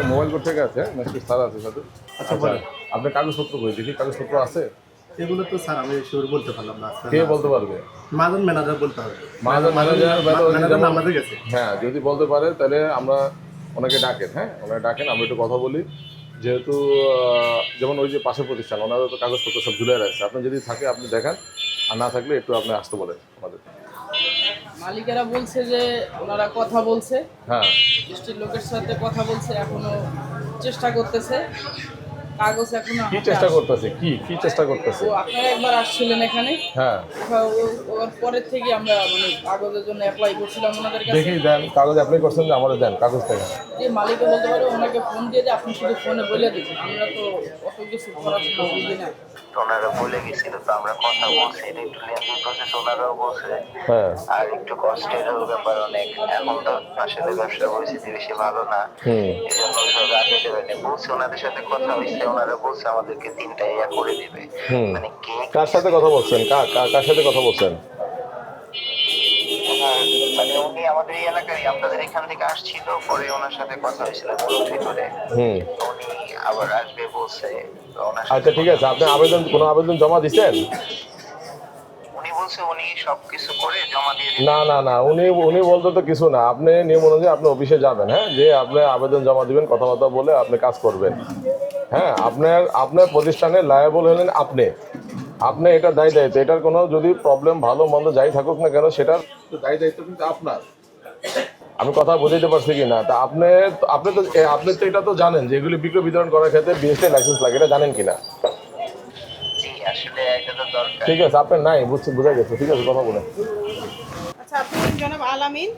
Mobile court থেকে আছে, next sir আছে সাথে। আচ্ছা বলেন। আপনার কাগজপত্র কই দেখি, কাগজপত্র আছে? এগুলো তো স্যার আমি শিওর বলতে পারলাম না। কে বলতে পারবে? মাজন ম্যানেজার বলতে হবে। ম্যানেজার ম্যানেজার আমাদের কাছে। হ্যাঁ, যদি বলতে পারে তাহলে আমরা ওনাকে ডাকেন। হ্যাঁ, ওনাকে ডাকেন, আমরা একটু কথা বলি। যেহেতু যেমন ওই যে পাশের প্রতিষ্ঠান, ওনারা তো কাগজপত্র সব ঝুলে রাখছে। আপনি যদি থাকে আপনি দেখান, আর না থাকলে একটু আপনি আসতে বলেন আমাদের। মালিকেরা বলছে যে ওনারা কথা বলছে, হ্যাঁ, স্টেট লোকের সাথে কথা বলছে, এখনো চেষ্টা করতেছে। কাগজ এখনো কি চেষ্টা করতেছে? কি চেষ্টা করতেছে? আপনারা একবার আসছিলেন এখানে, হ্যাঁ, ওর পরের থেকে আমরা মানে কাগজের জন্য অ্যাপ্লাই করছিলাম ওনাদের কাছে। দেখি দেন, কাগজ অ্যাপ্লাই করছেন যে আমাদের দেন কাগজ থেকে। যে মালিকে বলতে পারে ওনাকে ফোন দিয়ে যে আপনি শুধু ফোনে বলে দিচ্ছেন, আমরা তো অত কিছু পড়াশোনা বুঝি না। ওনারা বলে গেছিল, তো আমরা কথা বলছি, এটা একটু লেন্দি প্রসেস ওনারাও বলছে। হ্যাঁ, আর একটু কষ্টেরও ব্যাপার অনেক। এখন তো আসলে ব্যবসার পরিস্থিতি বেশি ভালো না, এই জন্য ওইভাবে আগে দেবেনি বলছে। ওনাদের সাথে কথা হয়েছে, ওনারা বলছে আমাদেরকে 3টা ইয়া করে দিবে। মানে কে কার সাথে কথা বলছেন? কার সাথে কথা বলছেন? মানে উনি আমাদের এই এলাকারই, আপনাদের এখান থেকে আসছিল, পরে ওনার সাথে কথা হয়েছিল গ্রুপ ভিতরে। উনি আবার আসবে বলছে। তো ওনার সাথে আচ্ছা ঠিক আছে, আপনি কোনো আবেদন জমা দিচ্ছেন? উনি বলছে উনি সবকিছু করে জমা দিয়ে দিবেন। না, উনি বলতে তো কিছু না। আপনি নিয়ম অনুযায়ী আপনি অফিসে যাবেন। হ্যাঁ, যে আপনি আবেদন জমা দিবেন, কথাবার্তা বলে আপনি কাজ করবেন। হ্যাঁ, আপনার প্রতিষ্ঠানে লায়াবল হলেন আপনি এটা দায়ী দায়িত্ব। এটার কোনো যদি প্রবলেম ভালো মন্দ যাই থাকুক না কেন, সেটার দায়ী দায়িত্ব কিন্তু আপনার। আমি কথা বুঝাইতে পারছি কি না? তা আপনি তো এটা তো জানেন যে এগুলি বিক্রয় বিতরণ করার ক্ষেত্রে বিএসটি লাইসেন্স লাগে, এটা জানেন কিনা? জি, আসলে এটা তো দরকার। ঠিক আছে, আপনার নাই, বোঝা গেছে। ঠিক আছে, কথা বলেন। আচ্ছা, আপনি জনাব আলামিন,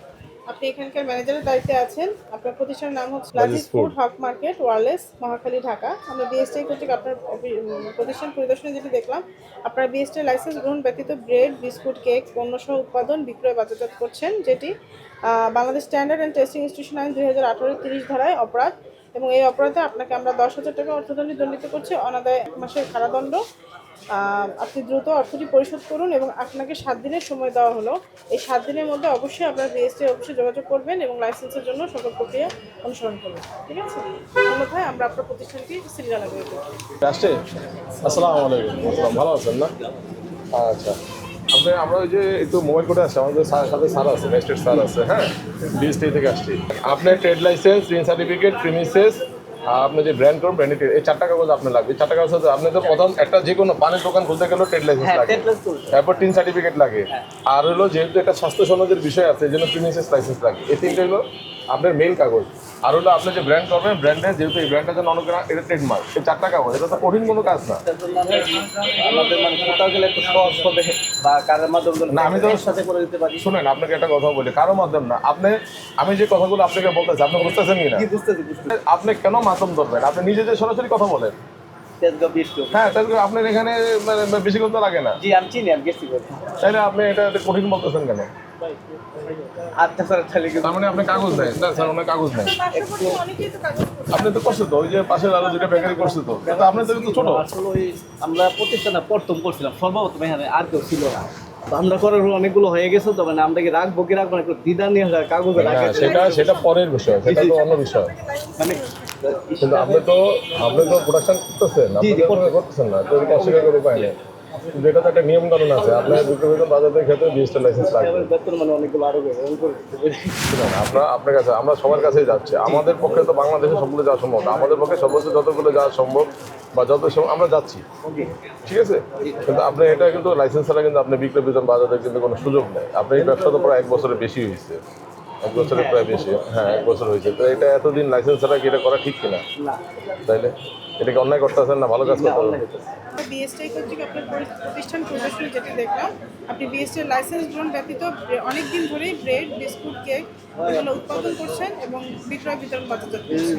আপনি এখানকার ম্যানেজারের দায়িত্বে আছেন। আপনার প্রতিষ্ঠানের নাম হচ্ছে লাজিজ ফুড হক মার্কেট, ওয়ারলেস, মহাখালী, ঢাকা। আমরা বিএসটি কর্তৃক আপনার প্রতিষ্ঠান পরিদর্শনে যেটি দেখলাম, আপনার বিএসটি লাইসেন্স গ্রহণ ব্যতীত ব্রেড, বিস্কুট, কেক পণ্যসহ উৎপাদন, বিক্রয়, বাজারজাত করছেন, যেটি Bangladesh standard and testing institution আইন 2018 30 ধারায় অপরাধ, এবং এই অপরাধে আপনাকে আমরা 10,000 টাকা অর্থদণ্ডে দণ্ডিত করছি, অনাদায়ে 1 মাসের কারাদণ্ড। আপনি দ্রুত অর্থটি পরিশোধ করুন এবং আপনাকে 7 দিনের সময় দেওয়া হলো। এই 7 দিনের মধ্যে অবশ্যই আপনার বিএসটি অফিসে যোগাযোগ করবেন এবং লাইসেন্সের জন্য সকল প্রক্রিয়া অনুসরণ করবেন। ঠিক আছে? অন্যথায় আমরা আপনার প্রতিষ্ঠানটি সিরিয়াল লাগিয়ে দেবো। আসছে। আসসালামু আলাইকুম। আসসালাম, ভালো আছেন না? আচ্ছা, আমরা ওই যে একটু মোবাইল কোর্টে আসছি, আমাদের সাথে স্যার আছে, ম্যাজিস্ট্রেট স্যার আছে। হ্যাঁ, বিএসটি থেকে আসছি। আপনার ট্রেড লাইসেন্স, ঋণ সার্টিফিকেট, প্রিমিসেস, আপনি যে ব্র্যান্ড করুন, ব্র্যান্ডেড, এই 4টা কাগজ আপনার লাগবে। 4টা কাগজ হচ্ছে আপনি তো প্রথম একটা যে কোনো পানের দোকান খুলতে গেলেও ট্রেড লাইসেন্স লাগে, তারপর টিন সার্টিফিকেট লাগে, আর হলো যেহেতু একটা স্বাস্থ্য সনদের বিষয় আছে, এই জন্য প্রিমিসেস লাইসেন্স লাগে। এই 3টা হলো আপনার মেইন কাগজ। আর হলো আপনি যে ব্র্যান্ড করবেন, ব্র্যান্ডের যেহেতু এই ব্র্যান্ডটা যেন অনেক, এটা ট্রেডমার্ক। এই 4টা কাগজ, এটা তো কঠিন কোনো কাজ না। আমাদের মানে কোথাও গেলে একটু সহজ হবে বা কারোর মাধ্যমে না, আমি তো সাথে করে দিতে পারি। শুনেন, আপনাকে একটা কথা বলি, কারো মাধ্যম না। আমি যে কথাগুলো আপনাকে বলতেছি, আপনি বুঝতেছেন কি না? বুঝতেছি। আপনি কেন মাধ্যম ধরবেন? আপনি নিজে যে সরাসরি কথা বলেন। হ্যাঁ, তাহলে আপনার এখানে বেশি কথা লাগে না। জি, আমি চিনি, আমি গেছি। তাহলে আপনি এটা কঠিন বলতেছেন কেন? আচ্ছা স্যার, তাহলে তার মানে আপনি কাগজ নেই? না স্যার, ওনার কাগজ নেই। অনেকেই তো কাগজ করছে। আপনি তো করছে তো, ওই যে পাশের আরো 2টা বেকারি করছে তো, কিন্তু আপনার তো ছোট। আসলে ওই আমরা প্রতিষ্ঠানটা প্রথম করছিলাম, সর্বপ্রথম এখানে আর কেউ ছিল না। তো আমরা করার অনেকগুলো হয়ে গেছে, তো মানে আমরা কি রাখবো কি রাখবো না, একটু দ্বিধা নিয়ে কাগজে রাখা। সেটা পরের বিষয়, সেটা তো অন্য বিষয়। মানে কিন্তু আপনি তো প্রোডাকশন করতেছেন, আপনি তো করতেছেন না, তো এটা অস্বীকার করে উপায় নেই। কিন্তু এটা তো একটা নিয়ম কানুন আছে, আপনার বিক্রয় বাজারের ক্ষেত্রে বিএসটি লাইসেন্স লাগবে। মানে অনেকগুলো আরো আপনার কাছে আমরা সবার কাছেই যাচ্ছি। আমাদের পক্ষে তো বাংলাদেশে সবগুলো যাওয়া সম্ভব না, আমাদের পক্ষে সর্বোচ্চ যতগুলো যাওয়া সম্ভব বা যত আমরা যাচ্ছি। ঠিক আছে, কিন্তু আপনি এটা কিন্তু লাইসেন্স ছাড়া কিন্তু আপনি বিক্রয় বিতরণ বাজারে কিন্তু কোনো সুযোগ নেই। আপনার এই ব্যবসা তো প্রায় 1 বছরের বেশি হয়েছে, 1 বছরের প্রায় বেশি। হ্যাঁ, 1 বছর হয়েছে। তো এটা এতদিন লাইসেন্স ছাড়া কি এটা করা ঠিক কিনা? তাইলে এটাকে অন্যায় করতেছেন না, ভালো কাজ করতে? বিএসটি কর্তৃক আপনার প্রতিষ্ঠান পরিদর্শনে যেটি দেখলাম, আপনি বিএসটি লাইসেন্স গ্রহণ ব্যতীত অনেক দিন ধরেই ব্রেড, বিস্কুট, কেক এগুলো উৎপাদন করছেন এবং বিক্রয় বিতরণ বাজারজাত করছেন,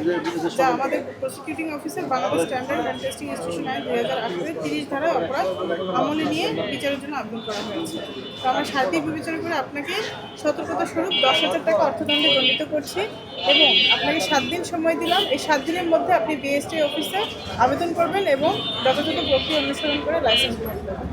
যা আমাদের prosecuting officer Bangladesh standard and testing institution আইন 2018 30 ধারায় অপরাধ আমলে নিয়ে বিচারের জন্য আবেদন করা হয়েছে। তো আমরা সার্বিক বিবেচনা করে আপনাকে সতর্কতা স্বরূপ 10,000 টাকা অর্থদণ্ডে দণ্ডিত করছি এবং আপনাকে 7 দিন সময় দিলাম। এই 7 দিনের মধ্যে আপনি বিএসটি অফিসে আবেদন করবেন এবং যথাযথ প্রক্রিয়া অনুসরণ করে লাইসেন্স গ্রহণ করবেন।